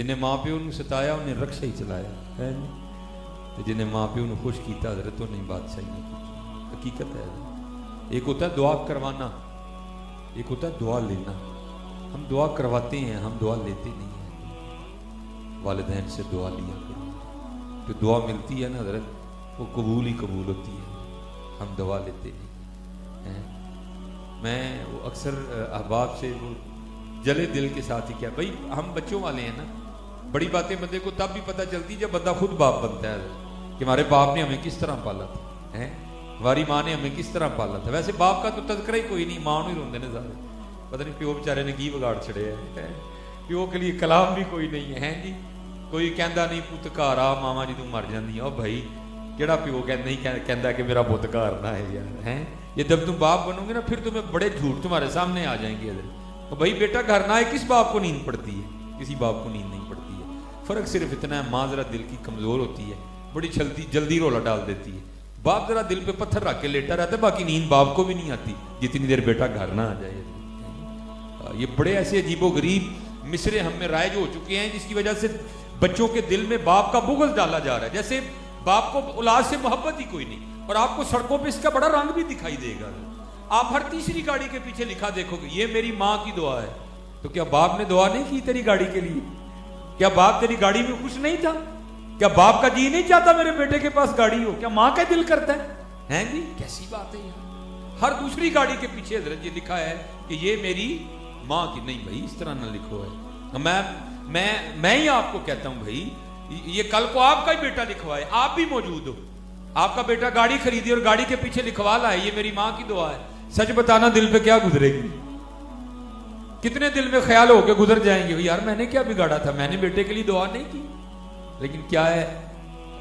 جنہیں ماں پیو نے ستایا انہیں رکشا ہی چلایا ہے نہیں، جنہیں ماں پیو نے خوش کیتا حضرت انہیں بادشاہی نہیں کی. حقیقت ہے. ایک ہوتا ہے دعا کروانا، ایک ہوتا ہے دعا لینا. ہم دعا کرواتے ہیں، ہم دعا لیتے نہیں ہیں. والدین سے دعا لیا کرو، جو دعا ملتی ہے نا حضرت وہ قبول ہی قبول ہوتی ہے. ہم دعا لیتے نہیں. میں وہ اکثر احباب سے وہ جلے دل کے ساتھ ہی کیا بھائی ہم بچوں والے ہیں نا، بڑی باتیں بندے کو تب بھی پتہ چلتی جب بندہ خود باپ بنتا ہے کہ ہمارے باپ نے ہمیں کس طرح پالا تھا، ہماری ماں نے ہمیں کس طرح پالا تھا. ویسے باپ کا تو تذکرہ ہی کوئی نہیں، ماں نہیں روندے نے سارے. پتہ نہیں پیو بیچارے نے کی بگاڑ چھڑے ہے. پیو کے لیے کلام بھی کوئی نہیں ہے جی. کوئی کہندا نہیں پت گھر آ ماما جی تو مر جاندی. او بھائی کیڑا پیو نہیں کہندا کہ میرا پت گھر نہ ہے یار. یہ جب تم باپ بنو گے نا پھر تمہیں بڑے جھوٹ تمہارے سامنے آ جائیں گے. بھائی بیٹا گھر نہ آئے کس باپ کو نیند پڑتی ہے؟ کسی باپ کو نیند نہیں پڑتی ہے. فرق صرف اتنا ہے ماں ذرا دل کی کمزور ہوتی ہے، بڑی جلدی رولا ڈال دیتی ہے. باپ ذرا دل پہ پتھر رکھ کے لیٹا رہتا ہے، باقی نیند باپ کو بھی نہیں آتی جتنی دیر بیٹا گھر نہ آ جائے. یہ بڑے ایسے عجیب و غریب مصرے ہم میں رائج ہو چکے ہیں جس کی وجہ سے بچوں کے دل میں باپ کا بغض ڈالا جا رہا ہے. جیسے باپ کو اولاد سے محبت ہی کوئی نہیں. اور آپ کو سڑکوں پہ اس کا بڑا رنگ بھی دکھائی دے گا. آپ ہر تیسری گاڑی کے پیچھے لکھا دیکھو گے یہ میری ماں کی دعا ہے. تو کیا باپ نے دعا نہیں کی تیری گاڑی کے لیے؟ کیا باپ تیری گاڑی میں خوش نہیں تھا؟ کیا باپ کا جی نہیں چاہتا میرے بیٹے کے پاس گاڑی ہو؟ کیا ماں کا دل کرتا ہے جی؟ کیسی بات ہے یار. ہر دوسری گاڑی کے پیچھے حضرت یہ لکھا ہے کہ یہ میری ماں کی. نہیں بھائی اس طرح نہ لکھو ہے. میں ہی آپ کو کہتا ہوں بھائی یہ کل کو آپ کا ہی بیٹا لکھوائے، آپ بھی موجود ہو، آپ کا بیٹا گاڑی خریدی اور گاڑی کے پیچھے لکھوا لائے یہ میری ماں کی دعا ہے. سچ بتانا دل پہ کیا گزرے گی؟ کتنے دل میں خیال ہو کے گزر جائیں گے یار میں نے کیا بگاڑا تھا، میں نے بیٹے کے لیے دعا نہیں کی. لیکن کیا ہے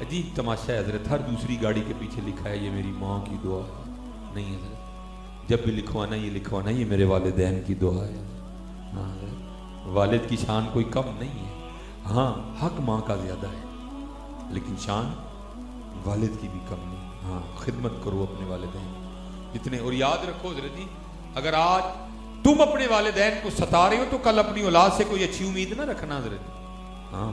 عجیب تماشا ہے حضرت، ہر دوسری گاڑی کے پیچھے لکھا ہے یہ میری ماں کی دعا ہے. نہیں حضرت جب بھی لکھوانا یہ میرے والدین کی دعا ہے. ہاں والد کی شان کوئی کم نہیں ہے. ہاں حق ماں کا زیادہ ہے لیکن شان والد کی بھی کم نہیں. ہاں خدمت کرو اپنے والدین جتنے. اور یاد رکھو حضرت جی اگر آج تم اپنے والدین کو ستا رہے ہو تو کل اپنی اولاد سے کوئی اچھی امید نہ رکھنا حضرت. ہاں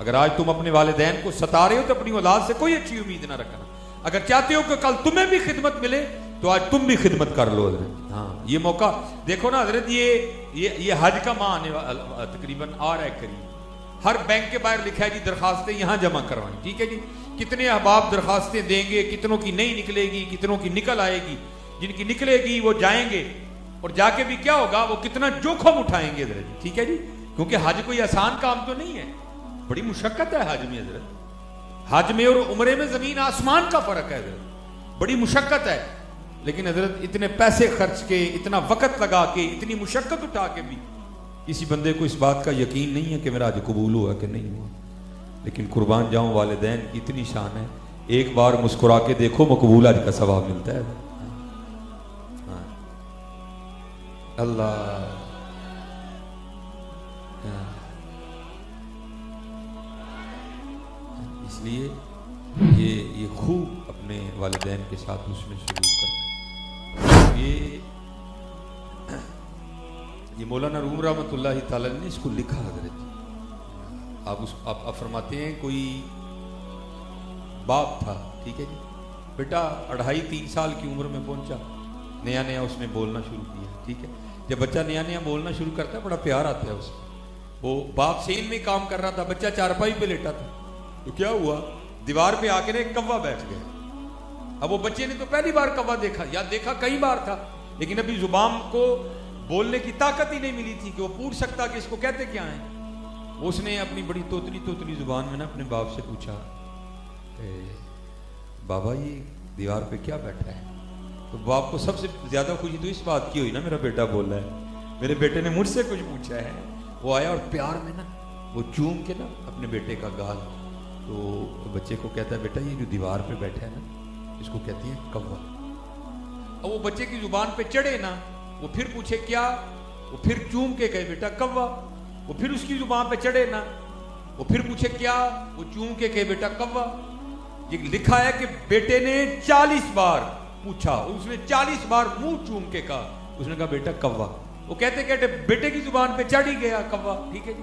اگر آج تم اپنے والدین کو ستا رہے ہو تو اپنی اولاد سے کوئی اچھی امید نہ رکھنا. اگر چاہتے ہو کہ کل تمہیں بھی خدمت ملے تو آج تم بھی خدمت کر لو حضرت. ہاں یہ موقع دیکھو نا حضرت، یہ حج کا ماہ آنے والا تقریباً آ رہا ہے قریب. ہر بینک کے باہر لکھا ہے جی درخواستیں یہاں جمع کروائیں. ٹھیک ہے جی، کتنے احباب درخواستیں دیں گے، کتنوں کی نہیں نکلے گی، کتنوں کی نکل آئے گی. جن کی نکلے گی وہ جائیں گے اور جا کے بھی کیا ہوگا وہ کتنا جوخم اٹھائیں گے حضرت. ٹھیک ہے جی، کیونکہ حج کوئی آسان کام تو نہیں ہے، بڑی مشقت ہے حج میں حضرت. حج میں اور عمرے میں زمین آسمان کا فرق ہے حضرت، بڑی مشقت ہے. لیکن حضرت اتنے پیسے خرچ کے، اتنا وقت لگا کے، اتنی مشقت اٹھا کے بھی کسی بندے کو اس بات کا یقین نہیں ہے کہ میرا حج قبول ہوا کہ نہیں ہوا. لیکن قربان جاؤں والدین کی اتنی شان ہے، ایک بار مسکرا کے دیکھو مقبول حج کا ثواب ملتا ہے. اللہ اس لیے یہ خوب اپنے والدین کے ساتھ اس میں سلوک کرنا. یہ مولانا روم رحمۃ اللہ تعالی نے اس کو لکھا حضرت. آپ فرماتے ہیں کوئی باپ تھا، ٹھیک ہے جی، بیٹا 2.5-3 سال کی عمر میں پہنچا، نیا اس نے بولنا شروع کیا. ٹھیک ہے، جب بچہ نیا بولنا شروع کرتا ہے بڑا پیار آتا ہے اس کو. وہ باپ سین میں کام کر رہا تھا، بچہ چارپائی پہ لیٹا تھا. تو کیا ہوا، دیوار پہ آ کے ایک کوا بیٹھ گیا. اب وہ بچے نے تو پہلی بار کوا دیکھا، یا دیکھا کئی بار تھا لیکن ابھی زبان کو بولنے کی طاقت ہی نہیں ملی تھی کہ وہ پوچھ سکتا کہ اس کو کہتے کیا ہیں. اس نے اپنی بڑی توتلی زبان میں نا اپنے باپ سے پوچھا بابا یہ دیوار پہ کیا بیٹھا ہے؟ تو باپ کو سب سے زیادہ خوشی تو اس بات کی ہوئی نا میرا بیٹا بول رہا ہے، میرے بیٹے نے مجھ سے کچھ پوچھا ہے. وہ آیا اور پیار میں نا وہ چوم کے نا اپنے بیٹے کا گال، تو بچے کو کہتا ہے بیٹا یہ جو دیوار پہ بیٹھا ہے نا اس کو کہتی ہے کوا. اور وہ بچے کی زبان پہ چڑھے نا، وہ پھر پوچھے کیا، وہ پھر چوم کے کہے بیٹا کوا. وہ پھر اس کی زبان پہ چڑھے نا، وہ پھر پوچھے کیا، وہ چوم کے کہے بیٹا کوا. یہ لکھا ہے کہ بیٹے نے 40 بار پوچھا، اس نے 40 بار منہ چوم کے کہا. اس نے کہا بیٹا کوا. وہ کہتے بیٹے کی زبان پہ چڑھ ہی گیا کوا. ٹھیک ہے جی،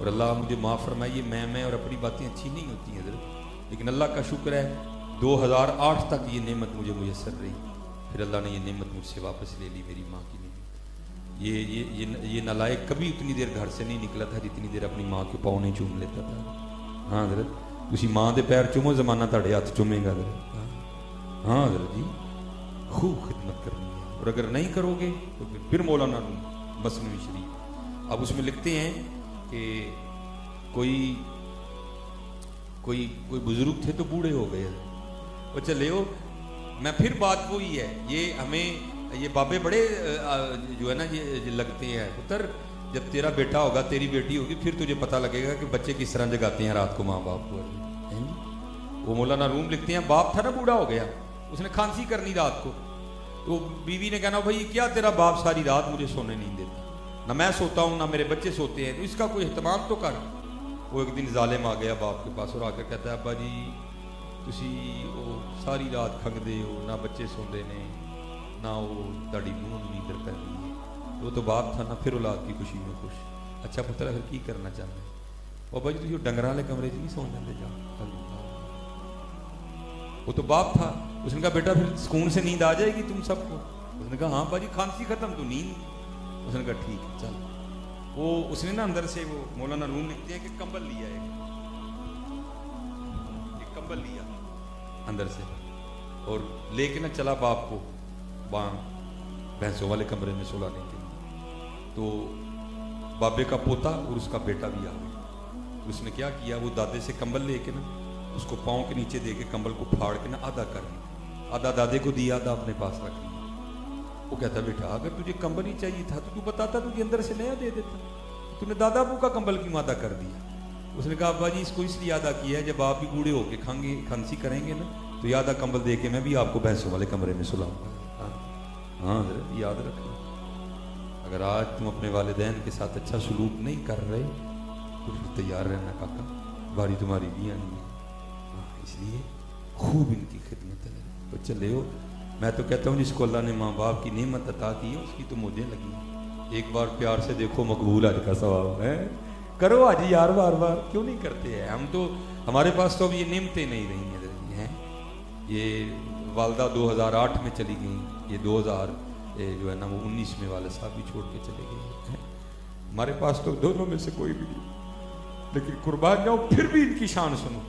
اور اللہ مجھے معاف فرمائیے، میں اور اپنی باتیں اچھی نہیں ہوتی ہیں حضرت، لیکن اللہ کا شکر ہے 2008 تک یہ نعمت مجھے میسر رہی، پھر اللہ نے یہ نعمت مجھ سے واپس لے لی، میری ماں کی نعمت۔ یہ نالائق کبھی اتنی دیر گھر سے نہیں نکلا تھا جتنی دیر اپنی ماں کے پاؤں نہیں چوم لیتا تھا۔ ہاں حضرت، تسی ماں دے پیر چومو، زمانہ تہاڈے ہاتھ چومے گا حضرت۔ ہاں حضرت جی، خوب خدمت کرنی ہے، اور اگر نہیں کرو گے تو پھر مولانا مثنوی شریف اب اس میں لکھتے ہیں کہ کوئی بزرگ تھے تو بوڑھے ہو گئے، وہ چلے ہو، میں پھر بات وہی ہے، یہ ہمیں یہ بابے بڑے جو ہے نا یہ لگتے ہیں، پتر جب تیرا بیٹا ہوگا، تیری بیٹی ہوگی، پھر تجھے پتہ لگے گا کہ بچے کس طرح جگاتے ہیں رات کو ماں باپ کو۔ وہ مولانا روم لکھتے ہیں، باپ تھا نا بوڑھا ہو گیا، اس نے کھانسی کرنی رات کو، تو بیوی نے کہنا بھائی کیا تیرا باپ ساری رات مجھے سونے نہیں دیتا، نہ میں سوتا ہوں نہ میرے بچے سوتے ہیں، تو اس کا کوئی اہتمام تو کر۔ وہ ایک دن ظالم آ گیا باپ کے پاس اور آ کر کہتا ہے ابا جی تسی وہ ساری رات کھنگدے ہو، نہ بچے سوندے نے نہ وہ تاڑی نون نیندر پہ دی، وہ تو باپ تھا نا، پھر اولاد کی خوشی میں خوش۔ اچھا پتر پھر کی کرنا چاہتے ہیں؟ ابا جی تسی ڈنگراں والے کمرے چ نہیں سو جاندے جا، وہ تو باپ تھا۔ اس نے کہا بیٹا پھر سکون سے نیند آ جائے گی تم سب کو؟ اس نے کہا ہاں باجی کھانسی ختم تو نیند۔ اس نے کہا ٹھیک ہے چل۔ وہ اس نے نا اندر سے، وہ مولانا روم لکھتے ہیں کہ کمبل لیا ایک کمبل لیا اندر سے اور لے کے نا چلا باپ کو وہاں بھینسوں والے کمرے میں سلانے کے لیے، تو بابے کا پوتا اور اس کا بیٹا بھی آ گیا۔ اس نے کیا کیا، وہ دادے سے کمبل لے کے نا اس کو پاؤں کے نیچے دے کے کمبل کو پھاڑ کے نا آدھا کر لیا، آدھا دادے کو دیا، آدھا اپنے پاس رکھ لیا۔ وہ کہتا بیٹا اگر تجھے کمبل ہی چاہیے تھا تو بتاتا، تجھے اندر سے نیا دے دیتا، تو نے دادا ابو کا کمبل کیوں آدھا کر دیا؟ اس نے کہا ابا جی اس کو اس لیے آدھا کیا ہے جب آپ بھی بوڑھے ہو کے کھانسی کریں گے نا تو یہ آدھا کمبل دے کے میں بھی آپ کو بھینسوں والے کمرے میں سلاؤں گا۔ ہاں حضرت یاد رکھنا، اگر آج تم اپنے والدین کے ساتھ اچھا سلوک نہیں کر رہے تو پھر تیار رہنا کاکا، باری تمہاری بھی آنی ہے۔ اس لیے خوب ان کی خدمت ہے۔ بچے لے ہو، میں تو کہتا ہوں جس کو اللہ نے ماں باپ کی نعمت عطا کی ہے اس کی تو موجیں لگی ہیں، ایک بار پیار سے دیکھو مقبول حج کا ثواب ہے، کرو حج یار، بار بار کیوں نہیں کرتے ہیں ہم؟ تو ہمارے پاس تو اب یہ نعمتیں نہیں رہی ہیں۔ یہ والدہ 2008 میں چلی گئیں، یہ 2000 جو ہے نا وہ 19 میں والد صاحب بھی چھوڑ کے چلے گئے، ہمارے پاس تو دونوں میں سے کوئی بھی نہیں، لیکن قربان جاؤ پھر بھی ان کی شان سنو۔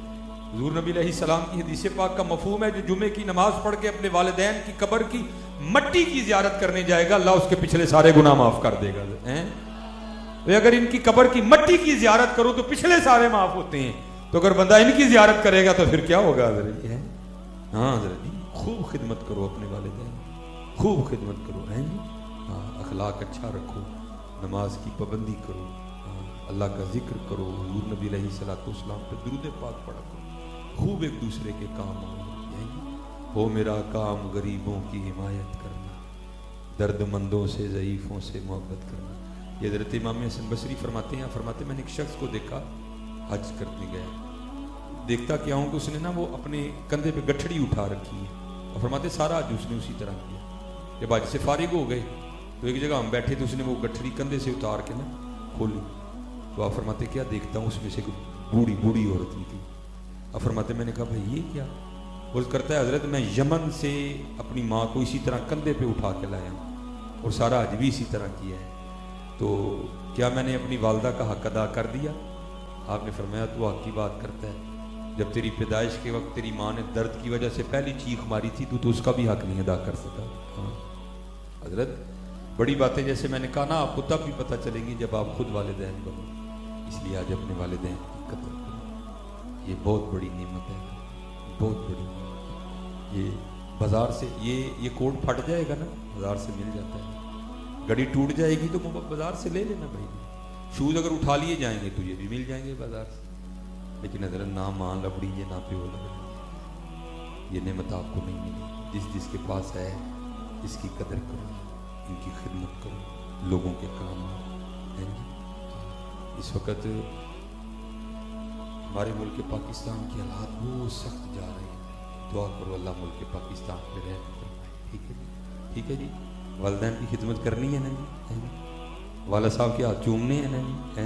حضور نبی علیہ السلام کی حدیث پاک کا مفہوم ہے جو جمعے کی نماز پڑھ کے اپنے والدین کی قبر کی مٹی کی زیارت کرنے جائے گا، اللہ اس کے پچھلے سارے گناہ معاف کر دے گا۔ اگر ان کی قبر کی مٹی کی زیارت کرو تو پچھلے سارے معاف ہوتے ہیں، تو اگر بندہ ان کی زیارت کرے گا تو پھر کیا ہوگا حضرت؟ ہاں حضرت جی خوب خدمت کرو اپنے والدین، خوب خدمت کرو، ہاں اخلاق اچھا رکھو، نماز کی پابندی کرو، اللہ کا ذکر کرو، حضور نبی علیہ السلام پہ درود پاک پڑھا کرو، خوب ایک دوسرے کے کام آؤ۔ ہو میرا کام غریبوں کی حمایت کرنا، درد مندوں سے ضعیفوں سے محبت کرنا۔ یہ حضرت امام حسن بصری فرماتے ہیں، میں نے ایک شخص کو دیکھا حج کرنے گیا، دیکھتا کیا ہوں کہ اس نے نا وہ اپنے کندھے پہ گٹھڑی اٹھا رکھی ہے، اور فرماتے سارا حج اس نے اسی طرح کیا۔ جب حج سے فارغ ہو گئے تو ایک جگہ ہم بیٹھے تو اس نے وہ گٹھڑی کندھے سے اتار کے نا کھولی، تو آپ فرماتے کیا دیکھتا ہوں، اس میں سے ایک بوڑھی عورت نکلی۔ آپ فرماتے میں نے کہا بھائی یہ کیا؟ وہ کرتا ہے حضرت میں یمن سے اپنی ماں کو اسی طرح کندھے پہ اٹھا کے لایا ہوں اور سارا حج بھی اسی طرح کیا ہے، تو کیا میں نے اپنی والدہ کا حق ادا کر دیا؟ آپ نے فرمایا تو حق کی بات کرتا ہے، جب تیری پیدائش کے وقت تیری ماں نے درد کی وجہ سے پہلی چیخ ماری تھی تو اس کا بھی حق نہیں ادا کر سکا۔ ہاں حضرت بڑی باتیں جیسے میں نے کہا نا آپ کو تب بھی پتہ چلیں گی جب آپ خود والدین بنو، اس لیے آج اپنے والدین کی قدر کرو، یہ بہت بڑی نعمت ہے، بہت بڑی نعمت۔ یہ بازار سے یہ کوٹ پھٹ جائے گا نا بازار سے مل جاتا ہے، گھڑی ٹوٹ جائے گی تو بازار سے لے لینا بھائی، شوز اگر اٹھا لیے جائیں گے تو یہ بھی مل جائیں گے بازار سے، لیکن حضرت نہ ماں لبڑی ہے نہ پیو لبڑی، یہ نعمت آپ کو نہیں ملی۔ جس کے پاس ہے اس کی قدر کرو، ان کی خدمت کرو، لوگوں کے کام آؤ۔ اس وقت ہمارے ملک پاکستان کے حالات بہت سخت جا رہے ہیں، دعا کرو اللہ ملک پاکستان پہ رحم فرمائے، ٹھیک ہے جی؟ ٹھیک ہے جی، والدین کی خدمت کرنی ہے نا جی، والد صاحب کے ہاتھ چومنے ہیں نا جی،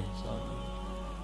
ihsan,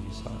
ihsan,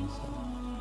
ihsan,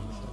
ihsan।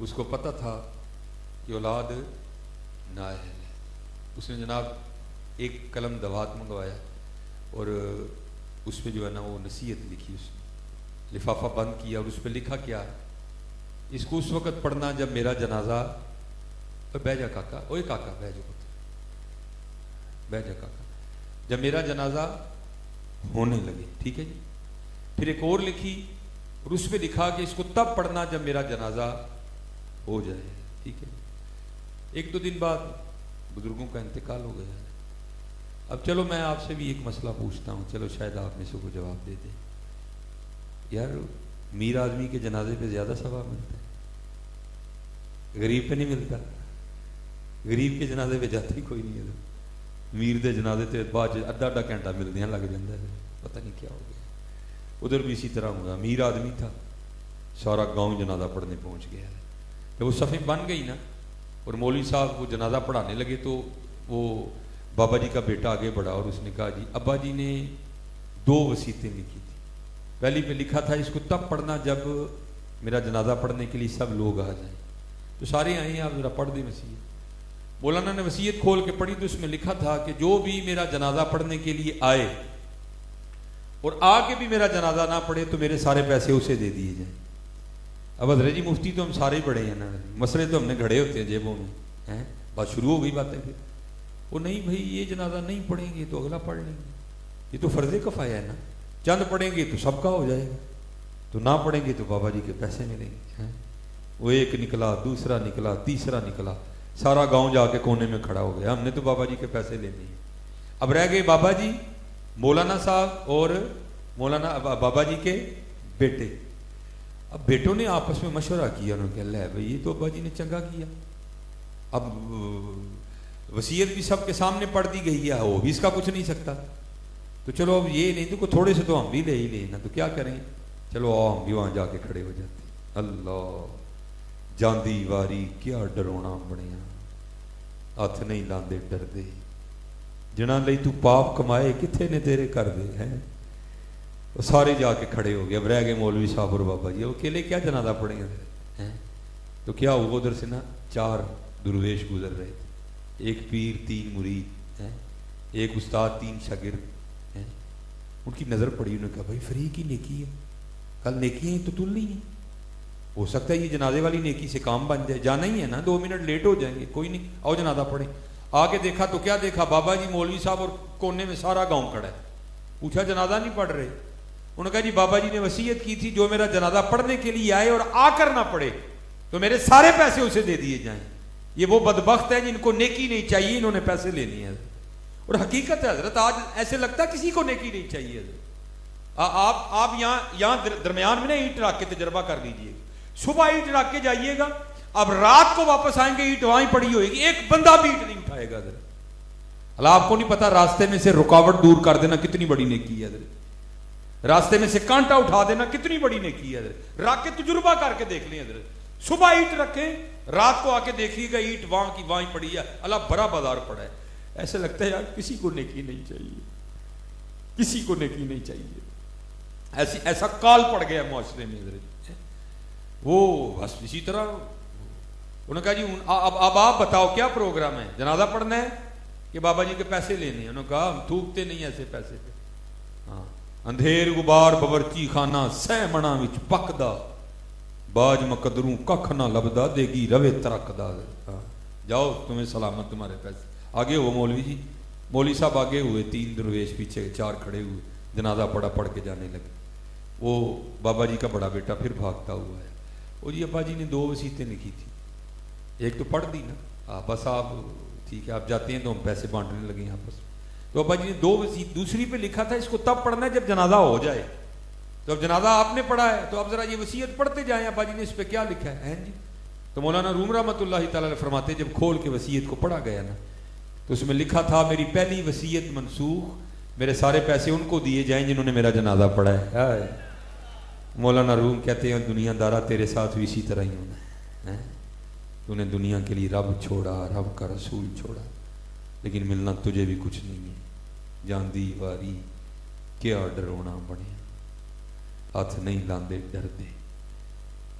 اس کو پتہ تھا کہ اولاد نااہل ہے. اس نے جناب ایک قلم دوات منگوایا اور اس پہ جو ہے نا وہ نصیحت لکھی. اس نے لفافہ بند کیا اور اس پہ لکھا کیا ہے, اس کو اس وقت پڑھنا جب میرا جنازہ, بہ جا کاکا, اوے کاکا بہ جا, بہ جا کاکا, جب میرا جنازہ ہونے لگے. ٹھیک ہے جی. پھر ایک اور لکھی اور اس پہ لکھا کہ اس کو تب پڑھنا جب میرا جنازہ ہو جائے. ٹھیک ہے. ایک دو دن بعد بزرگوں کا انتقال ہو گیا ہے. اب چلو میں آپ سے بھی ایک مسئلہ پوچھتا ہوں, چلو شاید آپ میں سے کو جواب دے دیں. یار امیر آدمی کے جنازے پہ زیادہ ثواب ملتا ہے, غریب پہ نہیں ملتا. غریب کے جنازے پہ جاتا ہی کوئی نہیں ہے. امیر دے جنازے تے بعد ادھا ادھا گھنٹہ ملدیاں لگ جاتا ہے, پتہ نہیں کیا ہو گیا. ادھر بھی اسی طرح ہوگا. امیر آدمی تھا, سارا گاؤں جنازہ پڑھنے پہنچ گیا ہے. جب وہ صفیں بن گئی نا اور مولوی صاحب وہ جنازہ پڑھانے لگے تو وہ بابا جی کا بیٹا آگے بڑھا اور اس نے کہا جی ابا جی نے 2 وصیتیں لکھی تھی. پہلی پہ لکھا تھا اس کو تب پڑھنا جب میرا جنازہ پڑھنے کے لیے سب لوگ آ جائیں. تو سارے آئے ہیں, آپ ذرا پڑھ دیں وصیت. مولانا نے وصیت کھول کے پڑھی تو اس میں لکھا تھا کہ جو بھی میرا جنازہ پڑھنے کے لیے آئے اور آ کے بھی میرا جنازہ نہ پڑھے تو میرے سارے پیسے اسے دے دیے جائیں. اب حضرت جی مفتی تو ہم سارے ہی بڑے ہیں نا, مسئلے تو ہم نے گھڑے ہوتے ہیں جیبوں میں ہیں. بات شروع ہو گئی باتیں. پھر وہ نہیں بھائی یہ جنازہ نہیں پڑھیں گے تو اگلا پڑھ لیں گے, یہ تو فرض کفایہ ہے نا, چند پڑھیں گے تو سب کا ہو جائے گا, تو نہ پڑھیں گے تو بابا جی کے پیسے ملیں گے. وہ ایک نکلا, دوسرا نکلا, تیسرا نکلا, سارا گاؤں جا کے کونے میں کھڑا ہو گیا, ہم نے تو بابا جی کے پیسے لینے ہیں. اب رہ گئے بابا جی, مولانا صاحب اور مولانا بابا جی کے بیٹے. اب بیٹوں نے آپس میں مشورہ کیا, انہوں نے کہا لے بھائی یہ تو ابا جی نے چنگا کیا, اب وصیت بھی سب کے سامنے پڑھ دی گئی ہے, وہ بھی اس کا کچھ نہیں سکتا, تو چلو اب یہ نہیں تو تھوڑے سے تو ہم بھی لے ہی لیں نا, تو کیا کریں, چلو آؤ ہم بھی وہاں جا کے کھڑے ہو جاتے. اللہ جاندی واری کیا ڈرونا بنیا, ہاتھ نہیں لاندے ڈر دے, جنا لئی تو پاپ کمائے کتنے نے تیرے کر دے ہیں. وہ سارے جا کے کھڑے ہو گئے. اب رہ گئے مولوی صاحب اور بابا جی, وہ اکیلے کیا جنازہ پڑھیں گے. تو کیا ہوا, ادھر سے نا 4 درویش گزر رہے تھے, ایک پیر 3 مرید, ایک استاد 3 شاگرد. ان کی نظر پڑی, انہوں نے کہا بھائی فریق ہی نیکی ہے, کل نیکی ہیں تو تل نہیں ہے, ہو سکتا ہے یہ جنازے والی نیکی سے کام بن جائے, جانا ہی ہے نا, 2 منٹ لیٹ ہو جائیں گے, کوئی نہیں آؤ جنازہ پڑھیں. آگے دیکھا تو کیا دیکھا, بابا جی مولوی صاحب اور کونے میں سارا گاؤں کھڑا ہے. پوچھا جنازہ نہیں پڑھ رہے, انہوں نے کہا جی بابا جی نے وصیت کی تھی جو میرا جنازہ پڑھنے کے لیے آئے اور آ کر نہ پڑھے تو میرے سارے پیسے اسے دے دیے جائیں. یہ وہ بدبخت ہے جن کو نیکی نہیں چاہیے, انہوں نے پیسے لینی ہے. اور حقیقت ہے حضرت, آج ایسے لگتا ہے کسی کو نیکی نہیں چاہیے. آپ یہاں درمیان میں نا اینٹ رکھ کے تجربہ کر لیجئے, صبح اینٹ رکھ کے جائیے گا, اب رات کو واپس آئیں گے اینٹ وہاں پڑی ہوئے گی, ایک بندہ بھی اینٹ نہیں اٹھائے گا. اللہ آپ کو نہیں پتا راستے میں سے رکاوٹ دور کر دینا کتنی بڑی نیکی ہے. راستے میں سے کانٹا اٹھا دینا کتنی بڑی نیکی ہے. رکھ کے تجربہ کر کے دیکھ لیں. صبح اینٹ رکھیں, رات کو آ کے دیکھیے گا اینٹ وہاں کی وہاں پڑی ہے, اللہ بڑا بازار پڑا ہے. ایسے لگتا ہے یار کسی کو نیکی نہیں چاہیے, کسی کو نیکی نہیں چاہیے. ایسا کال پڑ گیا معاشرے میں. وہ بس اسی طرح انہوں نے کہا جی اب آپ بتاؤ کیا پروگرام ہے, جنازہ پڑھنا ہے کہ بابا جی کے پیسے لینے ہیں. انہوں نے کہا ہم تھوکتے نہیں ایسے پیسے پہ. ہاں, اندھیر غبار باورچی خانہ سہ منا وچ پکدا, باج مقدروں ککھ نہ لبدا, دے گی روے ترکدا. جاؤ تمہیں سلامت تمہارے پیسے. آگے ہو مولوی جی, مولوی صاحب آگے ہوئے, 3 درویش پیچھے 4 کھڑے ہوئے, جنازہ پڑھ کے جانے لگے. وہ بابا جی کا بڑا بیٹا پھر بھاگتا ہوا ہے. وہ جی ابا جی نے 2 وصیتیں لکھی تھی, ایک تو پڑھ دی نا, بس آپ ٹھیک ہے آپ جاتے ہیں تو ہم پیسے بانٹنے لگے آپس میں. تو ابا جی نے 2 وصیت دوسری پہ لکھا تھا اس کو تب پڑھنا ہے جب جنازہ ہو جائے. تو اب جنازہ آپ نے پڑھا ہے تو اب ذرا یہ وصیت پڑھتے جائیں, ابا جی نے اس پہ کیا لکھا ہے جی. تو مولانا روم رحمۃ اللہ تعالی علیہ فرماتے جب کھول کے وصیت کو پڑھا گیا نا تو اس میں لکھا تھا میری پہلی وصیت منسوخ, میرے سارے پیسے ان کو دیے جائیں جنہوں نے میرا جنازہ پڑھا ہے. مولانا روم کہتے ہیں دنیا دارا تیرے ساتھ بھی اسی طرح ہی ہونا ہے. تو نے دنیا کے لیے رب چھوڑا, رب کا رسول چھوڑا, لیکن ملنا تجھے بھی کچھ نہیں ہے. جاندی واری کیا ڈرونا بنے, ہاتھ نہیں لاندے ڈر دے.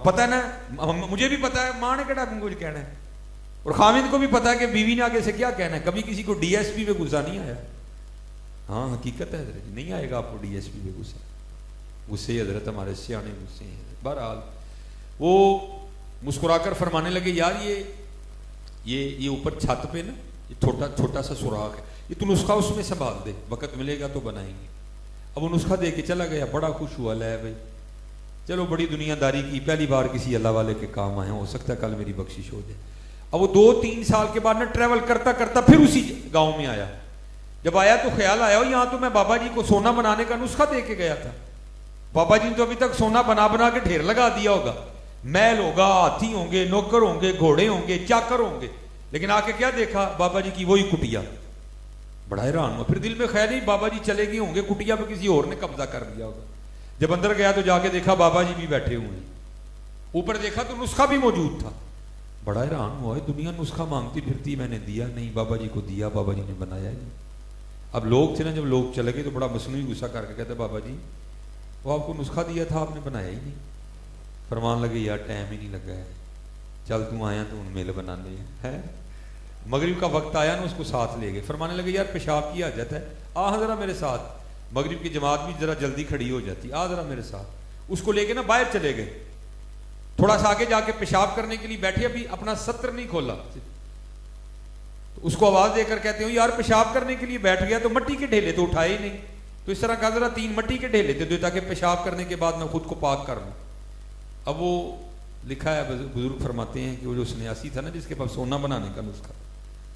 پتہ ہے نا, مجھے بھی پتا ہے ماں نے کہڑا کچھ کہنا ہے, اور خامد کو بھی پتا ہے کہ بیوی نے آگے سے کیا کہنا ہے. کبھی کسی کو ڈی ایس پی پہ غصہ نہیں آیا. ہاں حقیقت ہے حضرت, نہیں آئے گا آپ کو ڈی ایس پی پہ غصہ. غصے حضرت ہمارے سیانے غصے ہیں. بہرحال وہ مسکرا کر فرمانے لگے یار یہ اوپر چھت پہ نا یہ چھوٹا سا سوراخ ہے, یہ تو نسخہ اس میں سنبھال دے, وقت ملے گا تو بنائیں گے. اب وہ نسخہ دے کے چلا گیا, بڑا خوش ہوا, لے بھائی چلو بڑی دنیا داری کی, پہلی بار کسی اللہ والے کے کام آئے, ہو سکتا ہے کل میری بخشش ہو جائے. اب وہ 2-3 سال کے بعد نا ٹریول کرتا کرتا پھر اسی گاؤں میں آیا. جب آیا تو خیال آیا یہاں تو میں بابا جی کو سونا بنانے کا نسخہ دے کے گیا تھا. بابا جی نے تو ابھی تک سونا بنا کے ڈھیر لگا دیا ہوگا, محل ہوگا, ہاتھی ہوں گے, نوکر ہوں گے, گھوڑے ہوں گے, چاکر ہوں گے, لیکن آ کے کیا دیکھا بابا جی کی وہی کٹیا. بڑا حیران ہوا. پھر دل میں خیال نہیں بابا جی چلے گئے ہوں گے, کٹیا پہ کسی اور نے قبضہ کر دیا ہوگا. جب اندر گیا تو جا کے دیکھا بابا جی بھی بیٹھے ہوئے ہیں. اوپر دیکھا تو نسخہ بھی موجود تھا. بڑا حیران ہوا, دنیا نسخہ مانگتی پھرتی, میں نے دیا نہیں, بابا جی کو دیا, بابا جی نے بنایا نہیں. اب لوگ تھے نا, جب لوگ چلے گئے تو بڑا مصنوعی غصہ کر کے کہتے بابا جی وہ آپ کو نسخہ دیا تھا, آپ نے بنایا ہی نہیں. فرمان لگے یار ٹائم ہی نہیں لگا ہے, چل تم آیا تو ان میل بنانے ہیں. مغرب کا وقت آیا نا, اس کو ساتھ لے گئے. فرمانے لگے یار پیشاب کی حاجت ہے, آ ذرا میرے ساتھ. مغرب کی جماعت بھی ذرا جلدی کھڑی ہو جاتی, آ ذرا میرے ساتھ. اس کو لے کے نا باہر چلے گئے, تھوڑا سا آگے جا کے پیشاب کرنے کے لیے بیٹھے, ابھی اپنا ستر نہیں کھولا. تو اس کو آواز دے کر کہتے ہو یار پیشاب کرنے کے لیے بیٹھ گیا, تو مٹی کے ڈھیلے تو اٹھائے ہی نہیں. تو اس طرح کہا ذرا 3 مٹی کے ڈھیلے دے دو تاکہ پیشاب کرنے کے بعد میں خود کو پاک کر لوں. اب وہ لکھا ہے, بزرگ فرماتے ہیں کہ وہ جو سنیاسی تھا نا جس کے پاس سونا بنانے کا نسخہ,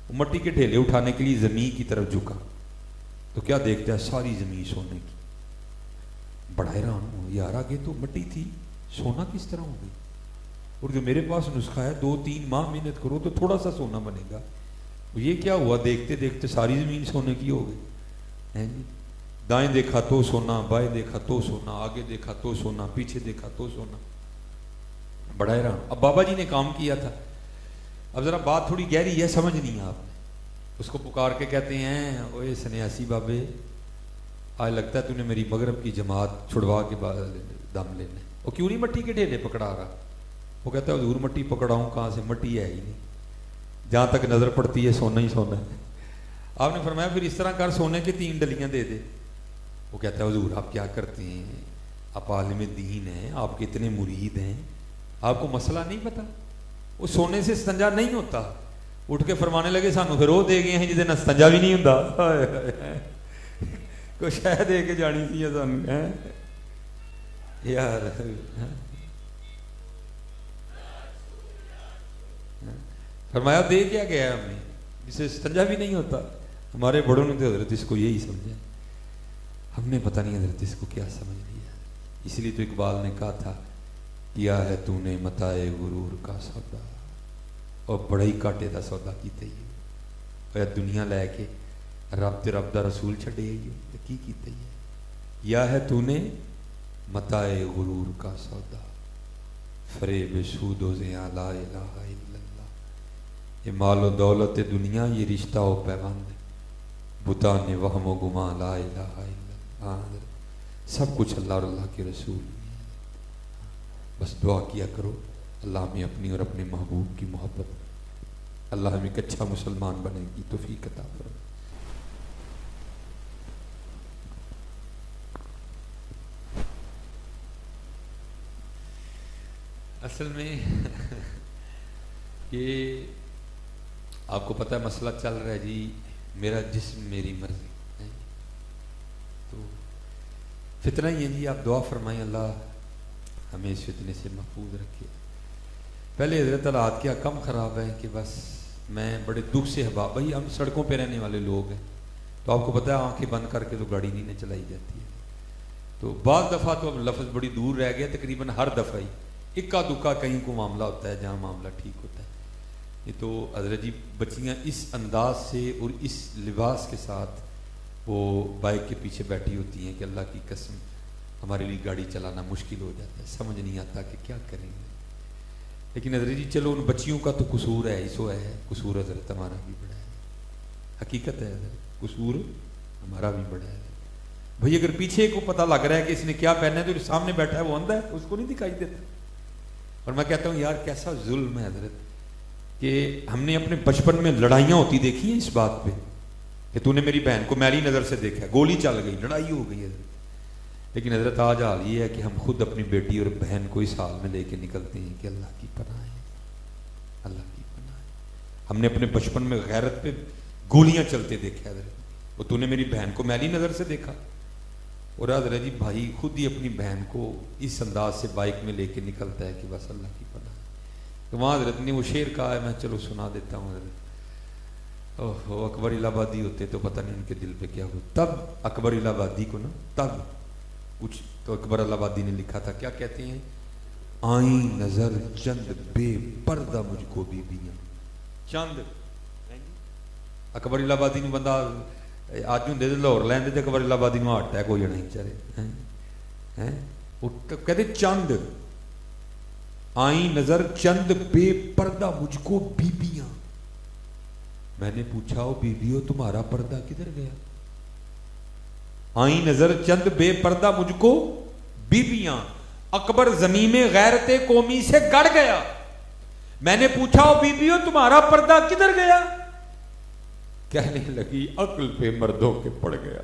وہ مٹی کے ڈھیلے اٹھانے کے لیے زمین کی طرف جھکا تو کیا دیکھتا ہے, ساری زمین سونے کی. بڑا حیران ہوں, یار آگے تو مٹی تھی, سونا کس طرح ہو گئی. اور جو میرے پاس نسخہ ہے 2-3 ماہ محنت کرو تو تھوڑا سا سونا بنے گا. یہ کیا ہوا, دیکھتے دیکھتے ساری زمین سونے کی ہو گئی. دائیں دیکھا تو سونا, بائیں دیکھا تو سونا, آگے دیکھا تو سونا, پیچھے دیکھا تو سونا. بڑا حیران. اب بابا جی نے کام کیا تھا. اب ذرا بات تھوڑی گہری ہے, سمجھ نہیں آپ نے. اس کو پکار کے کہتے ہیں اوے سنیاسی بابے, آج لگتا ہے تو نے میری مغرب کی جماعت چھڑوا کے دم لینے. وہ کیوں نہیں مٹی کے ڈھیلے پکڑا رہا. وہ کہتا ہے حضور مٹی پکڑاؤں کہاں سے, مٹی ہے ہی نہیں, جہاں تک نظر پڑتی ہے سونا ہی سونا ہے. آپ نے فرمایا پھر اس طرح کر, سونے کے 3 ڈلیاں دے دے. وہ کہتا ہے حضور آپ کیا کرتے ہیں, آپ عالم دین ہیں, آپ کے اتنے مرید ہیں, آپ کو مسئلہ نہیں پتا. وہ سونے سے استنجا نہیں ہوتا. اٹھ کے فرمانے لگے سانو پھر وہ دے گئے ہیں جہاں استنجا بھی نہیں ہوتا. کوئی شہ دے کے جانی تھی سانو یار. فرمایا دے کیا گیا ہم نے, جسے استنجا بھی نہیں ہوتا. ہمارے بڑوں نے تو حضرت اس کو یہی سمجھا, ہم نے پتہ نہیں حضرت اس کو کیا سمجھ لیا. اس لیے تو اقبال نے کہا تھا کیا ہے تو نے متائے غرور کا سودا, اور بڑا ہی کاٹے دا سودا کیتے ہی. اور دنیا لے کے رب تے رب دا رسول چھڑے ہی کی کیتے ہی. یا ہے تو نے متائے غرور کا سودا, فریب سود و زیاں لا الہ الا اللہ. یہ مال و دولت دنیا, یہ رشتہ و پیوند, بتانے وہم و گماں لا الہ الا اللہ. سب کچھ اللہ اور اللہ کے رسول. بس دعا کیا کرو اللہ ہمیں اپنی اور اپنے محبوب کی محبت, اللہ ہمیں ایک اچھا مسلمان بنے کی توفیق عطا فرمائے. اصل میں یہ آپ کو پتہ ہے مسئلہ چل رہا ہے جی, میرا جسم میری مرضی. تو فتنہ ہی ہے جی, آپ دعا فرمائیں اللہ ہمیں اس فتنے سے محفوظ رکھے. پہلے حضرت حالات کیا کم خراب ہے کہ بس میں بڑے دکھ سے حباب, بھائی ہم سڑکوں پہ رہنے والے لوگ ہیں, تو آپ کو پتہ ہے آنکھیں بند کر کے تو گاڑی نہیں چلائی جاتی ہے. تو بعض دفعہ تو اب لفظ بڑی دور رہ گیا, تقریباً ہر دفعہ ہی اکا دکا کہیں کو معاملہ ہوتا ہے جہاں معاملہ ٹھیک ہوتا ہے. یہ تو حضرت جی بچیاں اس انداز سے اور اس لباس کے ساتھ وہ بائک کے پیچھے بیٹھی ہوتی ہیں کہ اللہ کی قسم ہمارے لیے گاڑی چلانا مشکل ہو جاتا ہے, سمجھ نہیں آتا کہ کیا کریں گے. لیکن حضرت جی چلو ان بچیوں کا تو قصور ہے, ایسو ہے, قصور حضرت ہمارا بھی بڑا ہے. حقیقت ہے حضرت, قصور ہمارا بھی بڑا ہے. بھئی اگر پیچھے کو پتہ لگ رہا ہے کہ اس نے کیا پہنا ہے, تو سامنے بیٹھا ہے وہ اندھا ہے, اس کو نہیں دکھائی دیتا. اور میں کہتا ہوں یار کیسا ظلم ہے حضرت کہ ہم نے اپنے بچپن میں لڑائیاں ہوتی دیکھی ہیں اس بات پہ کہ تو نے میری بہن کو میلی نظر سے دیکھا ہے، گولی چل گئی، لڑائی ہو گئی حضرت۔ لیکن حضرت آج حال یہ ہے کہ ہم خود اپنی بیٹی اور بہن کو اس حال میں لے کے نکلتے ہیں کہ اللہ کی پناہ ہے، اللہ کی پناہ ہے۔ ہم نے اپنے بچپن میں غیرت پہ گولیاں چلتے دیکھے حضرت، وہ تو نے میری بہن کو میلی نظر سے دیکھا، اور حضرت جی بھائی خود ہی اپنی بہن کو اس انداز سے بائک میں لے کے نکلتا ہے کہ بس اللہ کی پناہ ہے۔ تو وہاں حضرت نے وہ شعر کہا ہے، میں چلو سنا دیتا ہوں حضرت۔ اوہ اکبر الہ آبادی ہوتے تو پتہ نہیں ان کے دل پہ کیا ہو۔ تب اکبر الہ آبادی کو نا تب کچھ تو اکبر الہ آبادی نے لکھا تھا، کیا کہتے ہیں؟ آئیں نظر چند بے پردہ مجھ کو بیویاں، چند اکبر الہ آبادی نے بندہ آج ہوں دے لاہور لیندے تے اکبر الہ آبادی نو ہارٹ اٹیک ہو جانا بیچارے ہیں، وہ کہتے چند آئیں نظر چند بے پردہ مجھ کو بیویاں، میں نے پوچھا او بیویو تمہارا پردہ کدھر گیا؟ آئیں نظر چند بے پردہ مجھ کو بیویاں، اکبر زمین میں غیرت قومی سے گڑ گیا، میں نے پوچھا او بیویو تمہارا پردہ کدھر گیا؟ کہنے لگی عقل پہ مردوں کے پڑ گیا۔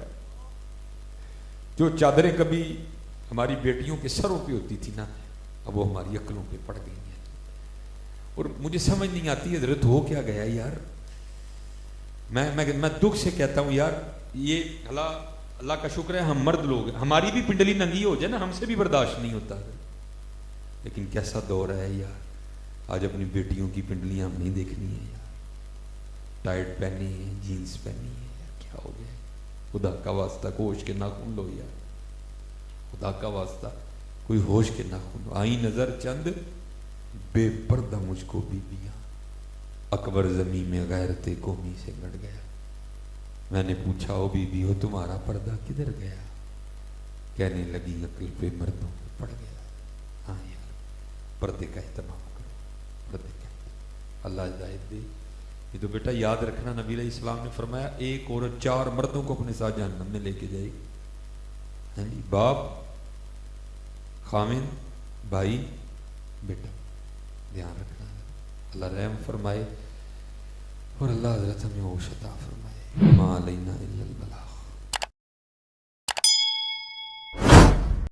جو چادریں کبھی ہماری بیٹیوں کے سروں پہ ہوتی تھی نا، اب وہ ہماری عقلوں پہ پڑ گئی ہیں، اور مجھے سمجھ نہیں آتی حضرت ہو کیا گیا یار۔ میں دکھ سے کہتا ہوں یار، یہ اللہ کا شکر ہے ہم مرد لوگ ہیں، ہماری بھی پنڈلی ننگی ہو جائے نا ہم سے بھی برداشت نہیں ہوتا، لیکن کیسا دور ہے یار، آج اپنی بیٹیوں کی پنڈلیاں ہم نہیں دیکھنی ہیں یار، ٹائٹ پہنی ہے، جینز پہنی ہے، کیا ہو گیا؟ خدا کا واسطہ ہوش کے ناخن لو یار، خدا کا واسطہ کوئی ہوش کے ناخن لو۔ آئی نظر چند بے پردہ مجھ کو بیویاں، اکبر زمین میں غیرت قومی سے گڑ گیا، میں نے پوچھا او بی بی ہو تمہارا پردہ کدھر گیا؟ کہنے لگی عقل پہ مردوں پہ پڑ گیا۔ ہاں یار پردے کا اہتمام کرو، پردے کا اہتمام، اللہ ہدایت دے۔ یہ تو بیٹا یاد رکھنا نبی علیہ السلام نے فرمایا ایک عورت 4 مردوں کو اپنے ساتھ جہنم میں لے کے جائے گی، ہاں جی، باپ، خامن، بھائی، بیٹا، دھیان رکھنا، اللہ رحم فرمائے اور اللہ حضرت ہمیں ہوش عطا فرمائے۔ ما علینا الا البلاغ۔